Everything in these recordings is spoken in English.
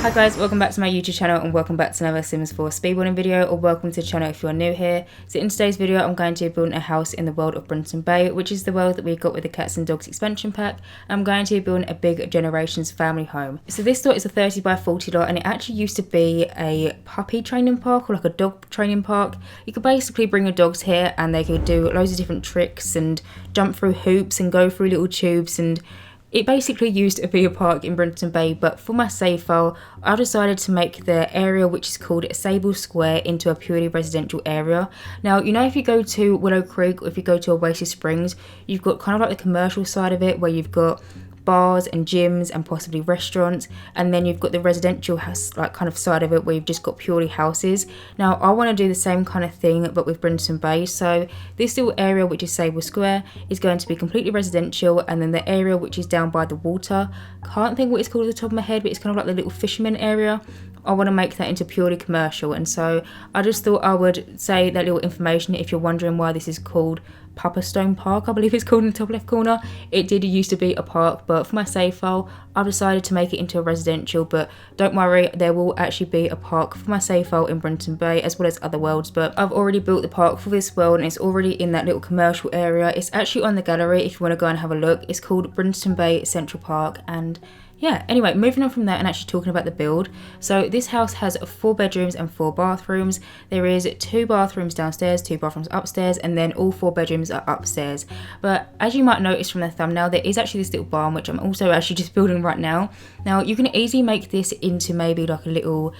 Hi guys, welcome back to my YouTube channel and welcome back to another Sims 4 speedbuilding video, or welcome to the channel if you're new here. So in today's video I'm going to be building a house in the world of Brindleton Bay, which is the world that we got with the Cats and Dogs expansion pack. I'm going to be building a big generations family home. So this lot is a 30 by 40 lot, and it actually used to be a puppy training park, or like a dog training park. You could basically bring your dogs here and they could do loads of different tricks and jump through hoops and go through little tubes, and it basically used to be a park in Brindleton Bay, but for my save file, I decided to make the area which is called Sable Square into a purely residential area. Now, you know, if you go to Willow Creek or if you go to Oasis Springs, you've got kind of like the commercial side of it where you've got bars and gyms and possibly restaurants, and then you've got the residential house like kind of side of it where you've just got purely houses. Now I want to do the same kind of thing but with Brindleton Bay, so this little area which is Sable Square is going to be completely residential, and then the area which is down by the water, can't think what it's called at the top of my head, but it's kind of like the little fisherman area, I want to make that into purely commercial. And so I just thought I would say that little information if you're wondering why this is called Papa Stone Park, I believe it's called in the top left corner. It did used to be a park, but for my save file I've decided to make it into a residential. But don't worry, there will actually be a park for my save file in Brindleton Bay as well as other worlds, but I've already built the park for this world and it's already in that little commercial area. It's actually on the gallery if you want to go and have a look. It's called Brindleton Bay Central Park. And yeah, anyway, moving on from that and actually talking about the build. So this house has 4 bedrooms and 4 bathrooms. There is 2 bathrooms downstairs, 2 bathrooms upstairs, and then all 4 bedrooms are upstairs. But as you might notice from the thumbnail, there is actually this little barn which I'm also actually just building right now. Now you can easily make this into maybe like a little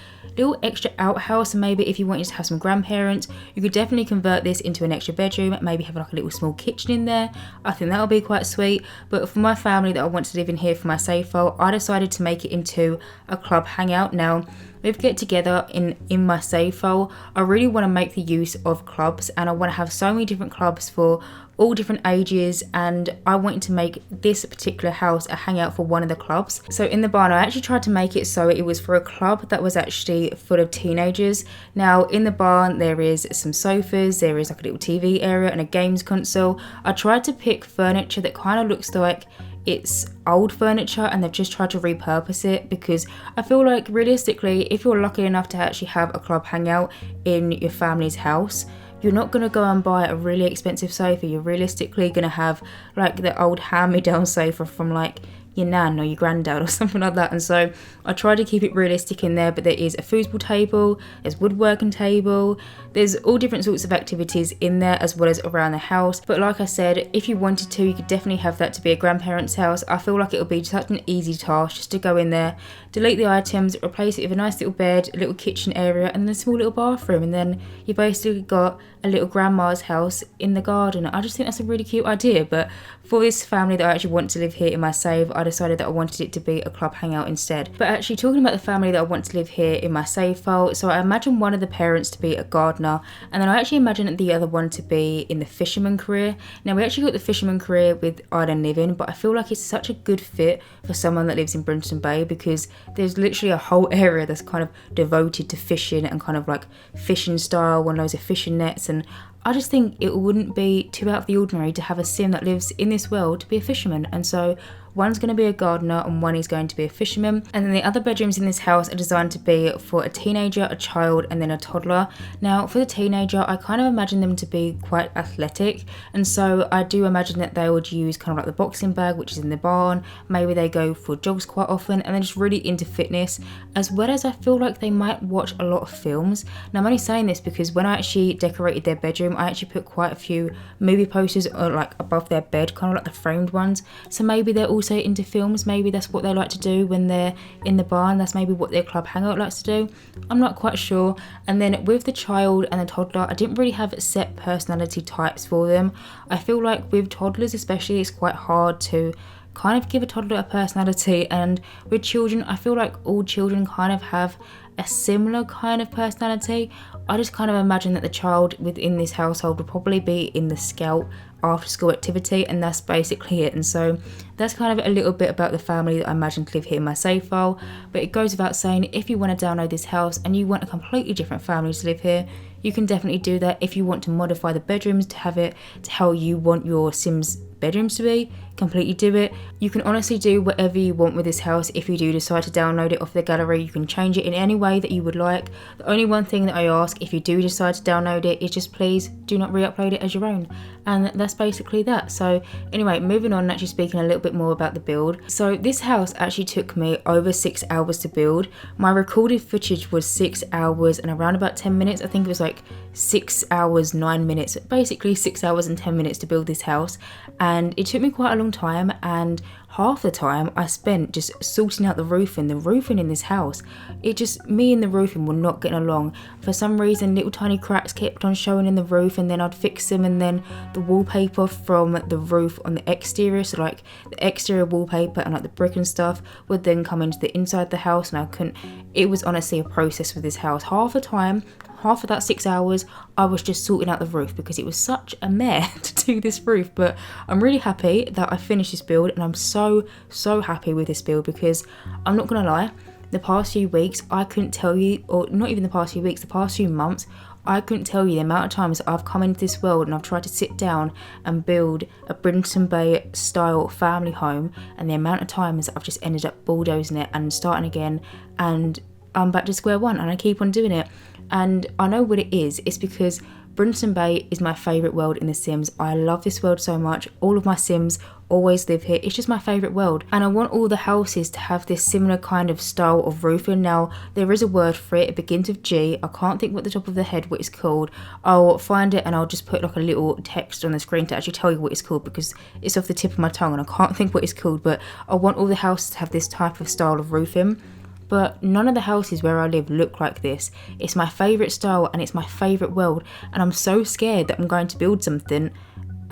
extra outhouse, and maybe if you wanted to have some grandparents, you could definitely convert this into an extra bedroom, maybe have like a little small kitchen in there. I think that'll be quite sweet. But for my family that I want to live in here for my save file, I decided to make it into a club hangout. Now with get together in my save file, I really want to make the use of clubs, and I want to have so many different clubs for all different ages, and I wanted to make this particular house a hangout for one of the clubs. So in the barn I actually tried to make it so it was for a club that was actually full of teenagers. Now in the barn there is some sofas, there is like a little TV area and a games console. I tried to pick furniture that kind of looks like it's old furniture and they've just tried to repurpose it, because I feel like realistically if you're lucky enough to actually have a club hangout in your family's house, you're not going to go and buy a really expensive sofa. You're realistically going to have like the old hand-me-down sofa from like your nan or your granddad or something like that. And so I try to keep it realistic in there, but there is a foosball table, there's woodworking table, there's all different sorts of activities in there as well as around the house. But like I said, if you wanted to, you could definitely have that to be a grandparent's house. I feel like it would be such an easy task just to go in there, delete the items, replace it with a nice little bed, a little kitchen area, and then a small little bathroom, and then you basically got a little grandma's house in the garden. I just think that's a really cute idea. But for this family that I actually want to live here in my save, I decided that I wanted it to be a club hangout instead. But actually talking about the family that I want to live here in my save file, so I imagine one of the parents to be a gardener, and then I actually imagine the other one to be in the fisherman career. Now we actually got the fisherman career with Island Living, but I feel like it's such a good fit for someone that lives in Brindleton Bay, because there's literally a whole area that's kind of devoted to fishing and kind of like fishing style and loads of fishing nets. And I just think it wouldn't be too out of the ordinary to have a sim that lives in this world to be a fisherman. And so one's going to be a gardener and one is going to be a fisherman. And then the other bedrooms in this house are designed to be for a teenager, a child, and then a toddler. Now for the teenager, I kind of imagine them to be quite athletic, and so I do imagine that they would use kind of like the boxing bag which is in the barn. Maybe they go for jogs quite often, and they're just really into fitness, as well as I feel like they might watch a lot of films. Now I'm only saying this because when I actually decorated their bedroom, I actually put quite a few movie posters like above their bed, kind of like the framed ones. So maybe they're also into films, maybe that's what they like to do when they're in the barn. That's maybe what their club hangout likes to do. I'm not quite sure. And then with the child and the toddler, I didn't really have set personality types for them. I feel like with toddlers especially, it's quite hard to kind of give a toddler a personality, and with children I feel like all children kind of have a similar kind of personality. I just kind of imagine that the child within this household would probably be in the Scout after school activity, and that's basically it. And so that's kind of a little bit about the family that I imagine to live here in my save file. But it goes without saying, if you want to download this house and you want a completely different family to live here, you can definitely do that. If you want to modify the bedrooms to have it to how you want your Sims bedrooms to be, completely do it. You can honestly do whatever you want with this house. If you do decide to download it off the gallery, you can change it in any way that you would like. The only one thing that I ask if you do decide to download it is just please do not re-upload it as your own, and that's basically that. So anyway, moving on, actually speaking a little bit more about the build. So this house actually took me over 6 hours to build. My recorded footage was 6 hours and around about 10 minutes. I think it was like 6 hours 9 minutes, basically 6 hours and 10 minutes to build this house. And it took me quite a long time, and half the time I spent just sorting out the roofing in this house. It just, me and the roofing were not getting along. For some reason, little tiny cracks kept on showing in the roof, and then I'd fix them, and then the wallpaper from the roof on the exterior, so like the exterior wallpaper and like the brick and stuff, would then come into the inside of the house, and I couldn't, it was honestly a process with this house. Half the time, half of that 6 hours, I was just sorting out the roof because it was such a mare to do this roof. But I'm really happy that I finished this build, and I'm so happy with this build because I'm not gonna lie, the past few weeks I couldn't tell you, or not even the past few weeks, the past few months, I couldn't tell you the amount of times I've come into this world and I've tried to sit down and build a Brindleton Bay style family home, and the amount of times I've just ended up bulldozing it and starting again, and I'm back to square one, and I keep on doing it. And I know what it is. It's because Brindleton Bay is my favourite world in The Sims. I love this world so much. All of my Sims always live here. It's just my favourite world. And I want all the houses to have this similar kind of style of roofing. Now, there is a word for it. It begins with G. I can't think what the top of the head what it's called. I'll find it and I'll just put like a little text on the screen to actually tell you what it's called, because it's off the tip of my tongue and I can't think what it's called. But I want all the houses to have this type of style of roofing. But none of the houses where I live look like this. It's my favourite style and it's my favourite world, and I'm so scared that I'm going to build something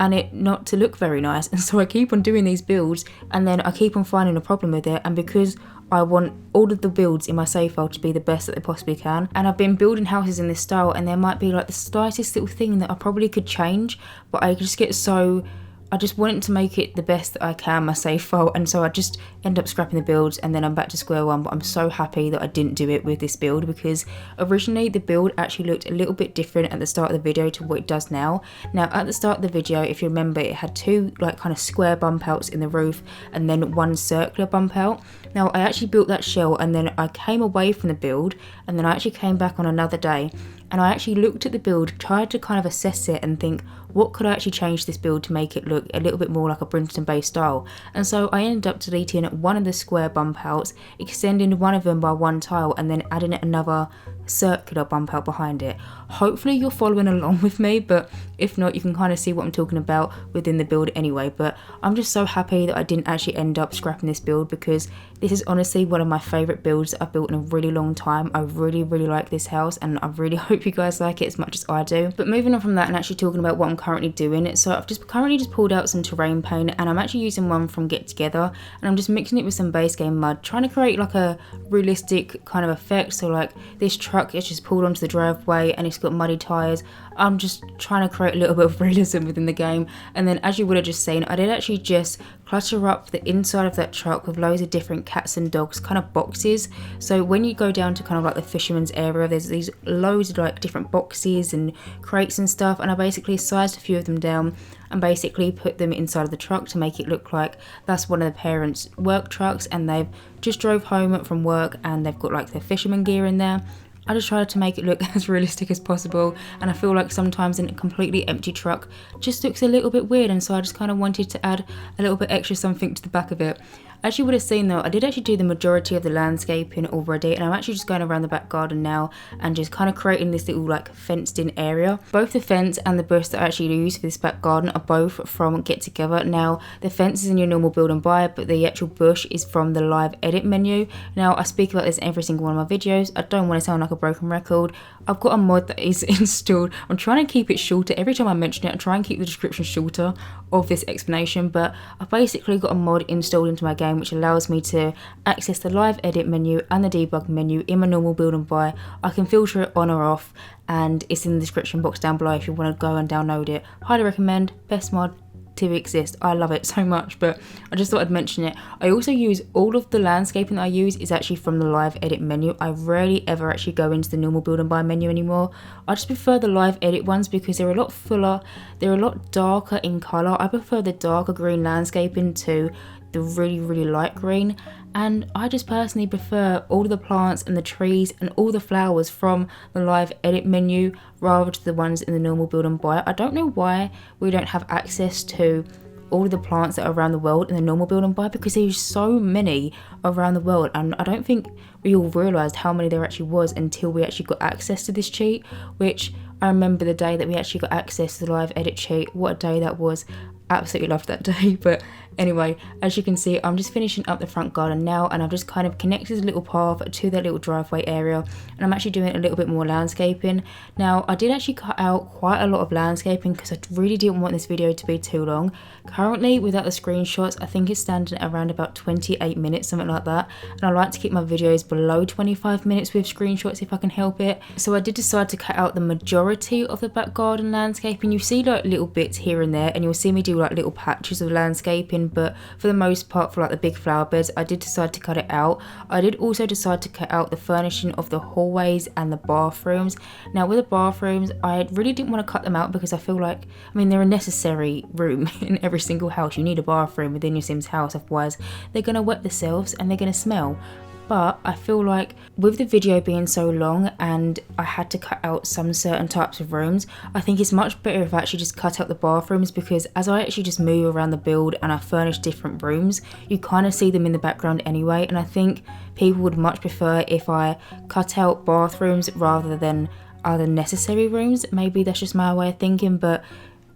and it not to look very nice. And so I keep on doing these builds, and then I keep on finding a problem with it. And because I want all of the builds in my save file to be the best that they possibly can, and I've been building houses in this style, and there might be like the slightest little thing that I probably could change, but I just get so, I just want to make it the best that I can, my save file, and so I just end up scrapping the builds, and then I'm back to square one. But I'm so happy that I didn't do it with this build, because originally the build actually looked a little bit different at the start of the video to what it does now. Now at the start of the video, if you remember, it had two like kind of square bump outs in the roof and then one circular bump out. Now I actually built that shell, and then I came away from the build, and then I actually came back on another day, and I actually looked at the build, tried to kind of assess it and think, what could I actually change this build to make it look a little bit more like a Brindleton Bay style? And so I ended up deleting one of the square bump outs, extending one of them by one tile, and then adding another circular bump out behind it. Hopefully you're following along with me, but if not, you can kind of see what I'm talking about within the build anyway. But I'm just so happy that I didn't actually end up scrapping this build, because this is honestly one of my favourite builds that I've built in a really long time. I really like this house, and I really hope you guys like it as much as I do. But moving on from that and actually talking about what I'm currently doing, so I've currently just pulled out some terrain paint, and I'm actually using one from Get Together, and I'm just mixing it with some base game mud, trying to create like a realistic kind of effect. So like this truck is just pulled onto the driveway and it's got muddy tyres. I'm just trying to create a little bit of realism within the game. And then, as you would have just seen, I did actually just clutter up the inside of that truck with loads of different cats and dogs kind of boxes. So when you go down to kind of like the fisherman's area, there's these loads of like different boxes and crates and stuff, and I basically sized a few of them down and basically put them inside of the truck to make it look like that's one of the parents' work trucks, and they've just drove home from work and they've got like their fisherman gear in there. I just tried to make it look as realistic as possible, and I feel like sometimes in a completely empty truck just looks a little bit weird, and so I just kind of wanted to add a little bit extra something to the back of it. As you would have seen though, I did actually do the majority of the landscaping already, and I'm actually just going around the back garden now and just kind of creating this little like fenced in area. Both the fence and the bush that I actually use for this back garden are both from Get Together. Now the fence is in your normal build and buy, but the actual bush is from the live edit menu. Now I speak about this in every single one of my videos. I don't want to sound like a broken record. I've got a mod that is installed. I'm trying to keep it shorter. Every time I mention it, I try and keep the description shorter of this explanation, but I've basically got a mod installed into my game pane, which allows me to access the live edit menu and the debug menu in my normal build and buy. I can filter it on or off, and it's in the description box down below if you want to go and download it. Highly recommend. Best mod to exist. I love it so much, but I just thought I'd mention it. I also use all of the landscaping that I use is actually from the live edit menu. I rarely ever actually go into the normal build and buy menu anymore. I just prefer the live edit ones because they're a lot fuller, they're a lot darker in colour. I prefer the darker green landscaping to the really light green, and I just personally prefer all of the plants and the trees and all the flowers from the live edit menu rather to the ones in the normal build and buy. I don't know why we don't have access to all of the plants that are around the world in the normal build and buy, because there's so many around the world, and I don't think we all realised how many there actually was until we actually got access to this cheat, which I remember the day that we actually got access to the live edit cheat. What a day that was. Absolutely loved that day. But anyway, as you can see, I'm just finishing up the front garden now, and I've just kind of connected a little path to that little driveway area, and I'm actually doing a little bit more landscaping. Now, I did actually cut out quite a lot of landscaping because I really didn't want this video to be too long. Currently, without the screenshots, I think it's standing at around about 28 minutes, something like that, and I like to keep my videos below 25 minutes with screenshots if I can help it. So I did decide to cut out the majority of the back garden landscaping. You see like little bits here and there, and you'll see me do like little patches of landscaping, but for the most part, for like the big flower beds, I did decide to cut it out. I did also decide to cut out the furnishing of the hallways and the bathrooms. Now with the bathrooms, I really didn't want to cut them out because I feel like, I mean, they're a necessary room in every single house. You need a bathroom within your Sims house, otherwise they're going to wet themselves and they're going to smell. But I feel like with the video being so long and I had to cut out some certain types of rooms, I think it's much better if I actually just cut out the bathrooms, because as I actually just move around the build and I furnish different rooms, you kind of see them in the background anyway, and I think people would much prefer if I cut out bathrooms rather than other necessary rooms. Maybe that's just my way of thinking, but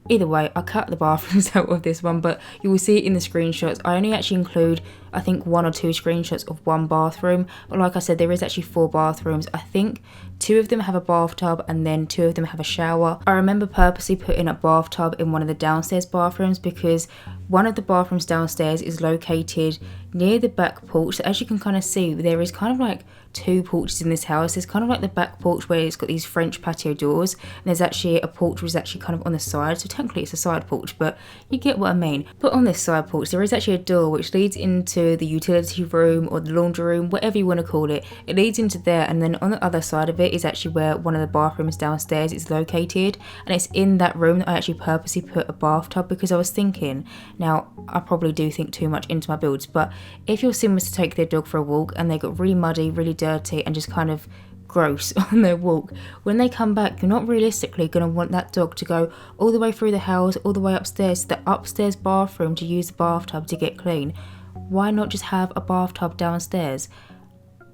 either way, I cut the bathrooms out of this one, but you will see it in the screenshots. I only actually include, I think, 1 or 2 screenshots of one bathroom, but like I said, there is actually 4 bathrooms. I think 2 of them have a bathtub and then 2 of them have a shower. I remember purposely putting a bathtub in one of the downstairs bathrooms because one of the bathrooms downstairs is located near the back porch. So as you can kind of see, there is kind of like 2 porches in this house. There's kind of like the back porch where it's got these French patio doors, and there's actually a porch which is actually kind of on the side, so technically it's a side porch, but you get what I mean. But on this side porch there is actually a door which leads into the utility room or the laundry room, whatever you want to call it. It leads into there, and then on the other side of it is actually where one of the bathrooms downstairs is located, and it's in that room that I actually purposely put a bathtub, because I was thinking, now I probably do think too much into my builds, but if your sim was to take their dog for a walk and they got really muddy, really dirty and just kind of gross on their walk, when they come back, you're not realistically going to want that dog to go all the way through the house, all the way upstairs to the upstairs bathroom to use the bathtub to get clean. Why not just have a bathtub downstairs?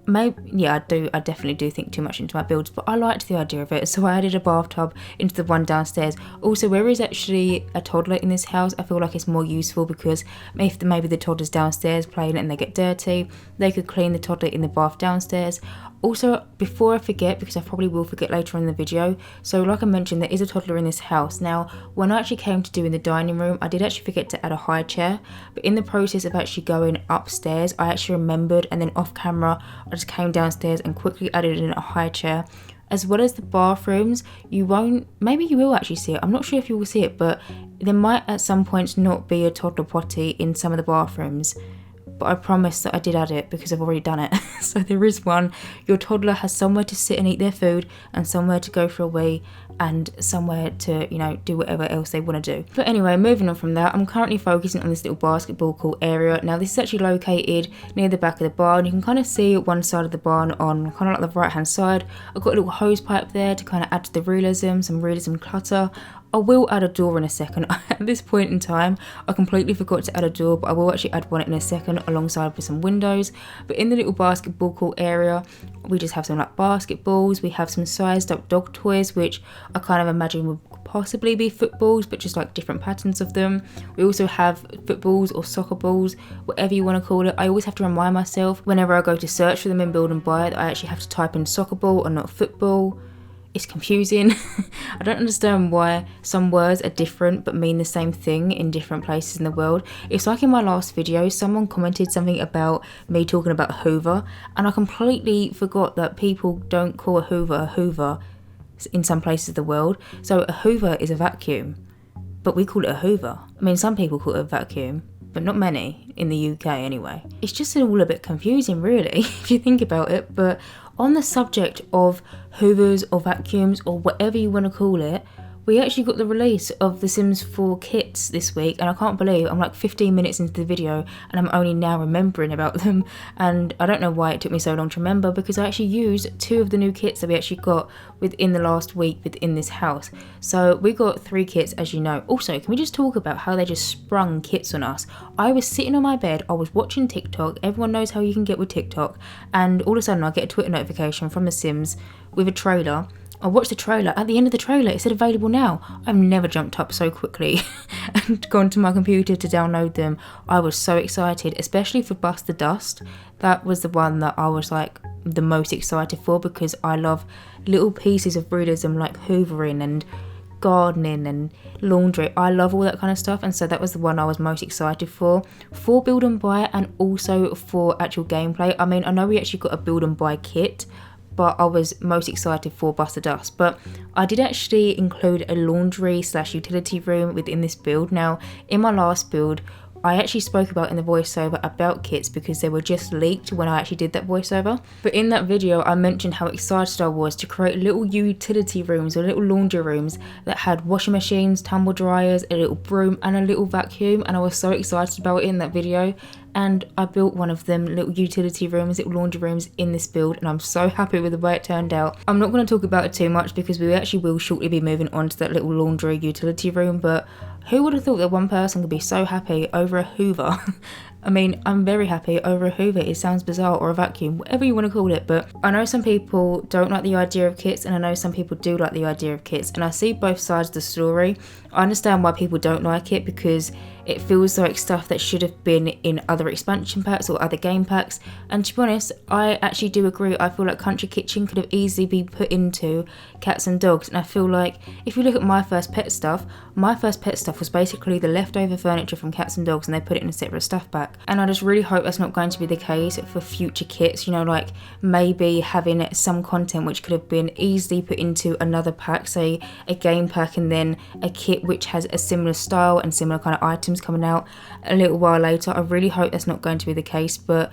Maybe, yeah, I definitely do think too much into my builds, but I liked the idea of it, so I added a bathtub into the one downstairs. Also, where is actually a toddler in this house, I feel like it's more useful, because if maybe the toddler's downstairs playing and they get dirty, they could clean the toddler in the bath downstairs. Also, before I forget, because I probably will forget later on in the video, so like I mentioned, there is a toddler in this house. Now, when I actually came to doing the dining room, I did actually forget to add a high chair, but in the process of actually going upstairs, I actually remembered, and then off camera, I just came downstairs and quickly added in a high chair. As well as the bathrooms, you won't, maybe you will actually see it, I'm not sure if you will see it, but there might at some points not be a toddler potty in some of the bathrooms. But I promise that I did add it because I've already done it. So there is one. Your toddler has somewhere to sit and eat their food, and somewhere to go for a wee, and somewhere to, you know, do whatever else they want to do. But anyway, moving on from that, I'm currently focusing on this little basketball court area. Now this is actually located near the back of the barn. You can kind of see one side of the barn on kind of like the right hand side. I've got a little hose pipe there to kind of add to the realism, some realism clutter. I will add a door in a second. At this point in time, I completely forgot to add a door, but I will actually add one in a second alongside with some windows. But in the little basketball court area, we just have some like basketballs. We have some sized up dog toys, which I kind of imagine would possibly be footballs, but just like different patterns of them. We also have footballs or soccer balls, whatever you want to call it. I always have to remind myself whenever I go to search for them in Build and Buy that I actually have to type in soccer ball and not football. it's confusing. I don't understand why some words are different but mean the same thing in different places in the world. It's like in my last video, someone commented something about me talking about Hoover, and I completely forgot that people don't call a Hoover in some places of the world. So a Hoover is a vacuum, but we call it a Hoover. I mean, some people call it a vacuum, but not many in the UK anyway. It's just all a bit confusing really, if you think about it. But on the subject of Hoovers or vacuums or whatever you want to call it, we actually got the release of the Sims 4 kits this week, and I can't believe I'm like 15 minutes into the video and I'm only now remembering about them. And I don't know why it took me so long to remember, because I actually used 2 of the new kits that we actually got within the last week within this house. So we got 3 kits, as you know. Also, can we just talk about how they just sprung kits on us? I was sitting on my bed, I was watching TikTok, everyone knows how you can get with TikTok, and all of a sudden I get a Twitter notification from The Sims with a trailer. I watched the trailer. At the end of the trailer, it said available now. I've never jumped up so quickly and gone to my computer to download them. I was so excited, especially for Bust the Dust. That was the one that I was like the most excited for, because I love little pieces of realism like hoovering and gardening and laundry. I love all that kind of stuff, and so that was the one I was most excited for build and buy, and also for actual gameplay. I mean, I know we actually got a build and buy kit, but I was most excited for Bust the Dust. But I did actually include a laundry / utility room within this build. Now, in my last build, I actually spoke about in the voiceover about kits because they were just leaked when I actually did that voiceover. But in that video, I mentioned how excited I was to create little utility rooms or little laundry rooms that had washing machines, tumble dryers, a little broom and a little vacuum, and I was so excited about it in that video. And I built one of them little utility rooms, little laundry rooms in this build, and I'm so happy with the way it turned out. I'm not going to talk about it too much because we actually will shortly be moving on to that little laundry utility room, but who would have thought that one person could be so happy over a Hoover? I mean, I'm very happy over a Hoover. It sounds bizarre, or a vacuum, whatever you want to call it, but I know some people don't like the idea of kits, and I know some people do like the idea of kits, and I see both sides of the story. I understand why people don't like it, because it feels like stuff that should have been in other expansion packs or other game packs, and to be honest, I actually do agree. I feel like Country Kitchen could have easily been put into Cats and Dogs, and I feel like if you look at my first pet stuff was basically the leftover furniture from Cats and Dogs, and they put it in a separate stuff pack. And I just really hope that's not going to be the case for future kits, you know, like maybe having some content which could have been easily put into another pack, say a game pack, and then a kit which has a similar style and similar kind of items coming out a little while later. I really hope that's not going to be the case, but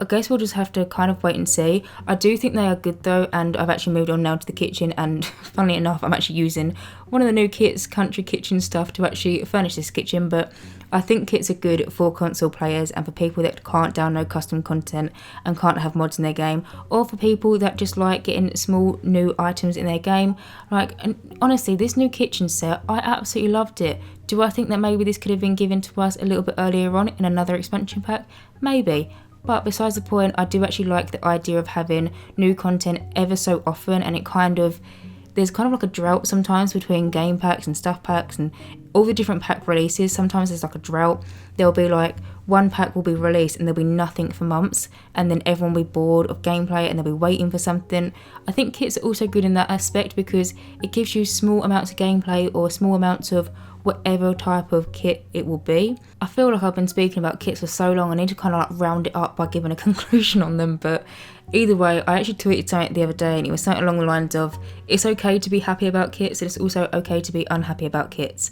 I guess we'll just have to kind of wait and see. I do think they are good though, and I've actually moved on now to the kitchen, and funnily enough, I'm actually using one of the new kits, Country Kitchen Stuff, to actually furnish this kitchen. But I think kits are good for console players and for people that can't download custom content and can't have mods in their game, or for people that just like getting small new items in their game. Like, and honestly, this new kitchen set, I absolutely loved it. Do I think that maybe this could have been given to us a little bit earlier on in another expansion pack? Maybe. But besides the point, I do actually like the idea of having new content ever so often, and there's kind of like a drought sometimes between game packs and stuff packs and all the different pack releases. Sometimes there's like a drought. There'll be like one pack will be released and there'll be nothing for months, and then everyone will be bored of gameplay and they'll be waiting for something. I think kits are also good in that aspect because it gives you small amounts of gameplay or small amounts of whatever type of kit it will be. I feel like I've been speaking about kits for so long, I need to kind of like round it up by giving a conclusion on them. But either way, I actually tweeted something the other day, and it was something along the lines of, it's okay to be happy about kits, and it's also okay to be unhappy about kits.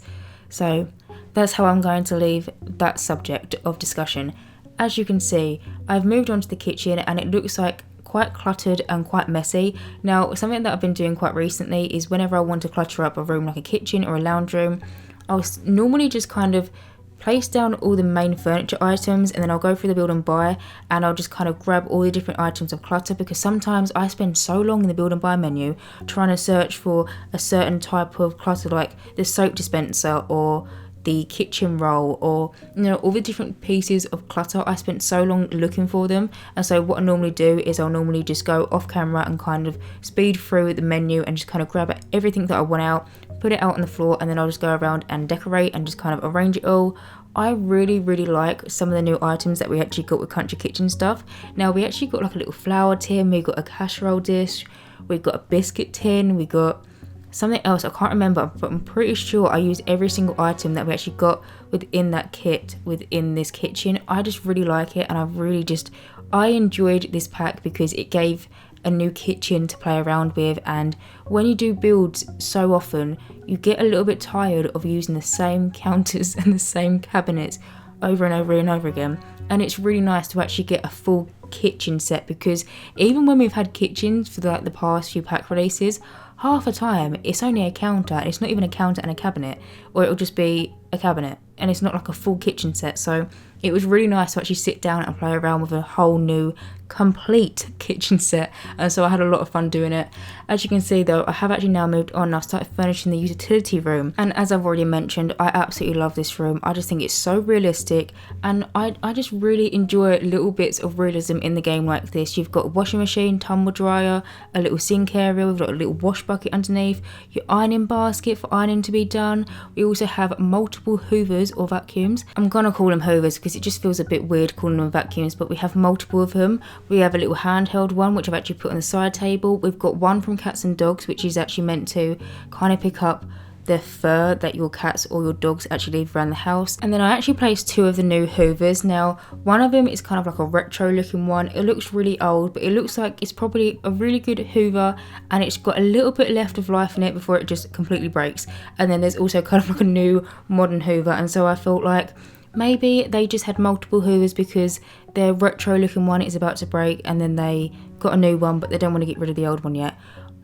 So that's how I'm going to leave that subject of discussion. As you can see, I've moved on to the kitchen, and it looks like quite cluttered and quite messy. Now, something that I've been doing quite recently is whenever I want to clutter up a room like a kitchen or a lounge room, I'll normally just kind of place down all the main furniture items, and then I'll go through the build and buy, and I'll just kind of grab all the different items of clutter, because sometimes I spend so long in the build and buy menu trying to search for a certain type of clutter, like the soap dispenser or the kitchen roll, or you know, all the different pieces of clutter. I spent so long looking for them, and so what I normally do is I'll normally just go off camera and kind of speed through the menu and just kind of grab everything that I want out, put it out on the floor, and then I'll just go around and decorate and just kind of arrange it all. I really like some of the new items that we actually got with Country Kitchen Stuff. Now, we actually got like a little flour tin, we got a casserole dish, we got a biscuit tin, we got something else, I can't remember, but I'm pretty sure I used every single item that we actually got within that kit, within this kitchen. I just really like it, and I enjoyed this pack because it gave a new kitchen to play around with. And when you do builds so often, you get a little bit tired of using the same counters and the same cabinets over and over and over again, and it's really nice to actually get a full kitchen set, because even when we've had kitchens for the past few pack releases, half the time it's only a counter, and it's not even a counter and a cabinet, or it'll just be a cabinet, and it's not like a full kitchen set. So it was really nice to actually sit down and play around with a whole new complete kitchen set, and so I had a lot of fun doing it. As you can see though, I have actually now moved on. I've started furnishing the utility room, and as I've already mentioned, I absolutely love this room. I just think it's so realistic, and I just really enjoy little bits of realism in the game like this. You've got a washing machine, tumble dryer, a little sink area, we've got a little wash bucket underneath, your ironing basket for ironing to be done. We also have multiple hoovers or vacuums. I'm gonna call them hoovers because it just feels a bit weird calling them vacuums, but we have multiple of them. We have a little handheld one which I've actually put on the side table. We've got one from cats and dogs, which is actually meant to kind of pick up the fur that your cats or your dogs actually leave around the house. And then I actually placed two of the new hoovers. Now one of them is kind of like a retro looking one. It looks really old, but it looks like it's probably a really good hoover, and it's got a little bit left of life in it before it just completely breaks. And then there's also kind of like a new modern hoover, and so I felt like maybe they just had multiple hoovers because their retro looking one is about to break, and then they got a new one, but they don't want to get rid of the old one yet.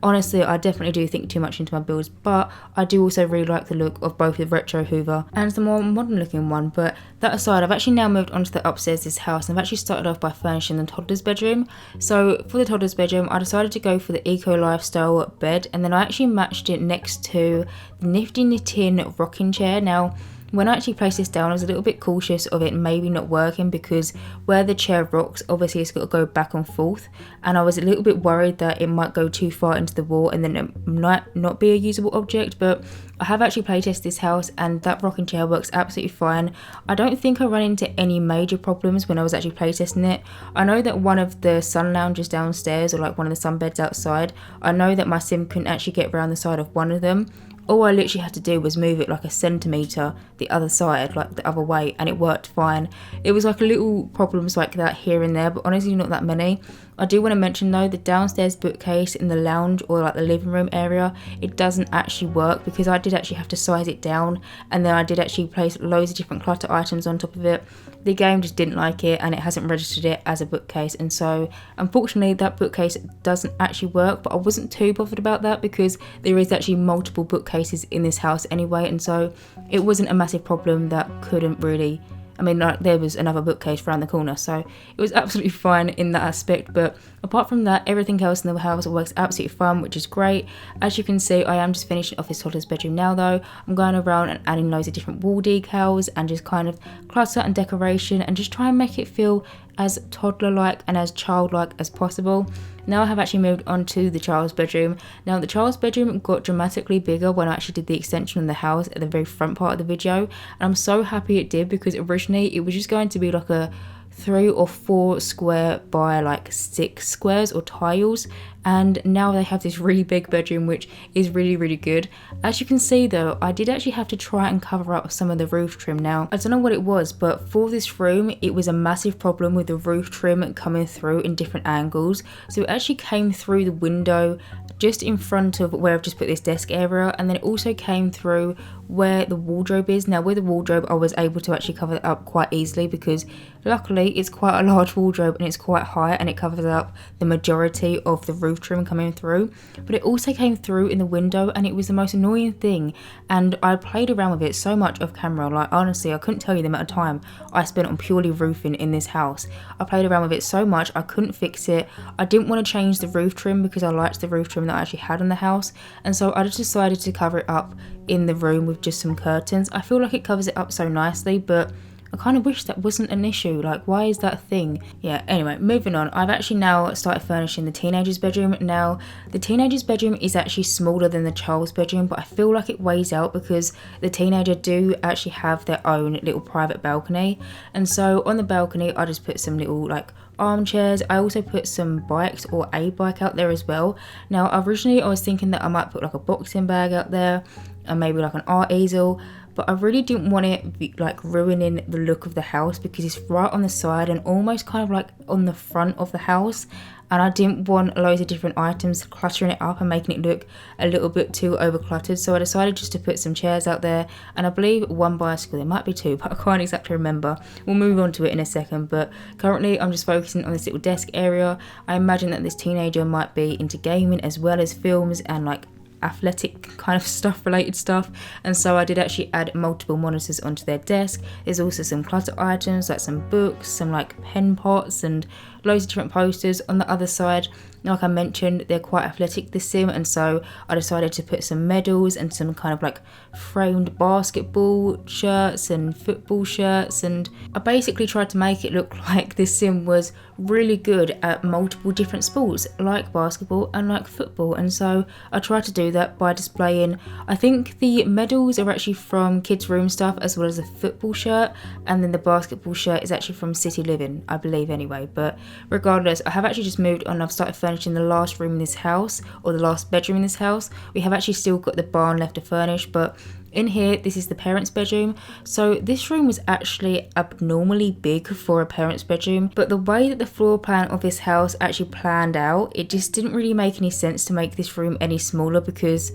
Honestly, I definitely do think too much into my builds, but I do also really like the look of both the retro hoover and the more modern looking one. But that aside, I've actually now moved on to the upstairs of this house, and I've actually started off by furnishing the toddler's bedroom. So for the toddler's bedroom, I decided to go for the eco lifestyle bed, and then I actually matched it next to the Nifty Knitting rocking chair. Now when I actually placed this down, I was a little bit cautious of it maybe not working, because where the chair rocks, obviously it's got to go back and forth, and I was a little bit worried that it might go too far into the wall and then it might not be a usable object. But I have actually playtested this house, and that rocking chair works absolutely fine. I don't think I ran into any major problems when I was actually playtesting it. I know that one of the sun lounges downstairs, or like one of the sun beds outside, I know that my sim couldn't actually get around the side of one of them. All I literally had to do was move it like a centimetre the other side, like the other way, and it worked fine. It was like little problems like that here and there, but honestly not that many. I do want to mention though, the downstairs bookcase in the lounge or like the living room area, it doesn't actually work, because I did actually have to size it down, and then I did actually place loads of different clutter items on top of it. The game just didn't like it, and it hasn't registered it as a bookcase, and so unfortunately that bookcase doesn't actually work. But I wasn't too bothered about that, because there is actually multiple bookcases in this house anyway, and so it wasn't a massive problem that couldn't really, I mean, like, there was another bookcase around the corner, so it was absolutely fine in that aspect. But apart from that, everything else in the house works absolutely fine, which is great. As you can see, I am just finishing off this toddler's bedroom now though. I'm going around and adding loads of different wall decals and just kind of clutter and decoration, and just try and make it feel as toddler-like and as childlike as possible. Now I have actually moved on to the child's bedroom. Now the child's bedroom got dramatically bigger when I actually did the extension of the house at the very front part of the video, and I'm so happy it did, because originally it was just going to be like a 3 or 4 square by like 6 squares or tiles, and now they have this really big bedroom, which is really good. As you can see though, I did actually have to try and cover up some of the roof trim. Now I don't know what it was, but for this room it was a massive problem with the roof trim coming through in different angles. So it actually came through the window just in front of where I've just put this desk area, and then it also came through where the wardrobe is. Now with the wardrobe I was able to actually cover it up quite easily, because luckily it's quite a large wardrobe and it's quite high, and it covers up the majority of the roof trim coming through. But it also came through in the window, and it was the most annoying thing, and I played around with it so much off camera. Like honestly, I couldn't tell you the amount of time I spent on purely roofing in this house. I played around with it so much, I couldn't fix it. I didn't want to change the roof trim because I liked the roof trim that I actually had in the house, and so I just decided to cover it up in the room with just some curtains. I feel like it covers it up so nicely, but I kind of wish that wasn't an issue. Like, why is that a thing? Yeah, anyway, moving on. I've actually now started furnishing the teenager's bedroom. Now, the teenager's bedroom is actually smaller than the child's bedroom, but I feel like it weighs out because the teenager do actually have their own little private balcony. And so on the balcony, I just put some little like armchairs. I also put some bikes or a bike out there as well. Now, originally I was thinking that I might put like a boxing bag out there and maybe like an art easel, but I really didn't want it like ruining the look of the house because it's right on the side and almost kind of like on the front of the house, and I didn't want loads of different items cluttering it up and making it look a little bit too over cluttered. So I decided just to put some chairs out there, and I believe one bicycle, there might be two, but I can't exactly remember. We'll move on to it in a second, but currently I'm just focusing on this little desk area. I imagine that this teenager might be into gaming as well as films and like athletic kind of stuff, related stuff, and so I did actually add multiple monitors onto their desk. There's also some clutter items like some books, some like pen pots, and loads of different posters. On the other side, like I mentioned, they're quite athletic, this sim, and so I decided to put some medals and some kind of like framed basketball shirts and football shirts, and I basically tried to make it look like this sim was really good at multiple different sports like basketball and like football. And so I tried to do that by displaying, I think the medals are actually from Kids Room Stuff as well as the football shirt, and then the basketball shirt is actually from City Living, I believe anyway. But regardless, I have actually just moved on. I've started furnishing the last room in this house, or the last bedroom in this house. We have actually still got the barn left to furnish, but in here, this is the parents' bedroom. So this room was actually abnormally big for a parents' bedroom, but the way that the floor plan of this house actually planned out, it just didn't really make any sense to make this room any smaller, because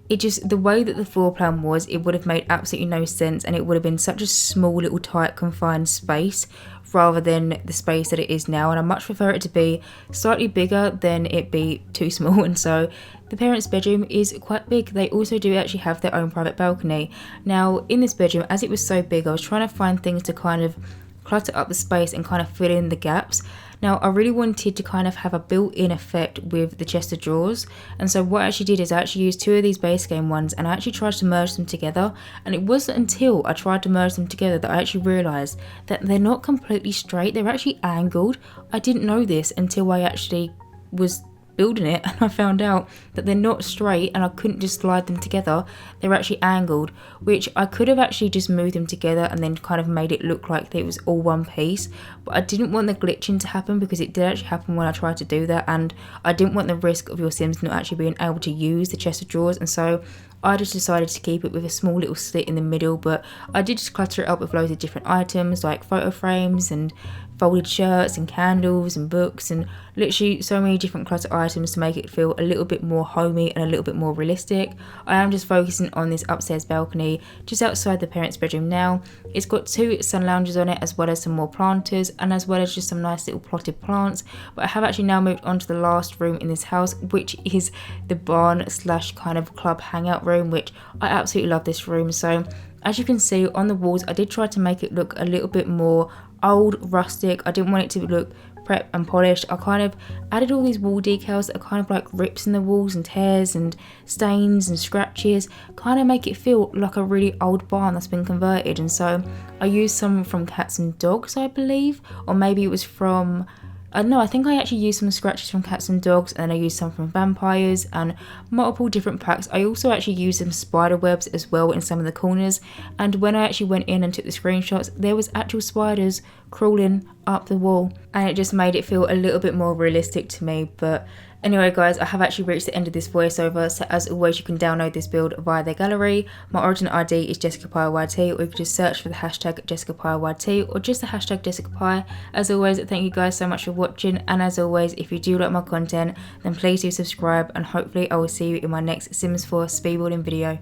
it just, the way that the floor plan was, it would have made absolutely no sense, and it would have been such a small little tight confined space rather than the space that it is now. And I much prefer it to be slightly bigger than it be too small. And so the parents' bedroom is quite big. They also do actually have their own private balcony. Now in this bedroom, as it was so big, I was trying to find things to kind of clutter up the space and kind of fill in the gaps. Now I really wanted to kind of have a built-in effect with the chest of drawers, and so what I actually did is I actually used two of these base game ones and I actually tried to merge them together, and it wasn't until I tried to merge them together that I actually realised that they're not completely straight, they're actually angled. I didn't know this until I actually was building it, and I found out that they're not straight and I couldn't just slide them together. They're actually angled, which I could have actually just moved them together and then kind of made it look like it was all one piece, but I didn't want the glitching to happen because it did actually happen when I tried to do that, and I didn't want the risk of your Sims not actually being able to use the chest of drawers. And so I just decided to keep it with a small little slit in the middle, but I did just clutter it up with loads of different items like photo frames and folded shirts and candles and books and literally so many different clutter items to make it feel a little bit more homey and a little bit more realistic. I am just focusing on this upstairs balcony just outside the parents' bedroom now. It's got two sun lounges on it as well as some more planters and as well as just some nice little plotted plants. But I have actually now moved on to the last room in this house, which is the barn slash kind of club hangout room, which I absolutely love this room. So as you can see on the walls, I did try to make it look a little bit more old, rustic. I didn't want it to look prepped and polished. I kind of added all these wall decals that are kind of like rips in the walls and tears and stains and scratches, kind of make it feel like a really old barn that's been converted. And so I used some from Cats and Dogs, I believe, or maybe it was from, I think I actually used some scratches from Cats and Dogs, and then I used some from Vampires and multiple different packs. I also actually used some spider webs as well in some of the corners, and when I actually went in and took the screenshots, there was actual spiders crawling up the wall, and it just made it feel a little bit more realistic to me. But anyway guys, I have actually reached the end of this voiceover, so as always you can download this build via their gallery. My origin ID is JessicapieYT, or you can just search for the hashtag JessicapieYT or just the hashtag Jessicapie. As always, thank you guys so much for watching, and as always, if you do like my content then please do subscribe, and hopefully I will see you in my next Sims 4 speedballing video.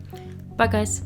Bye guys.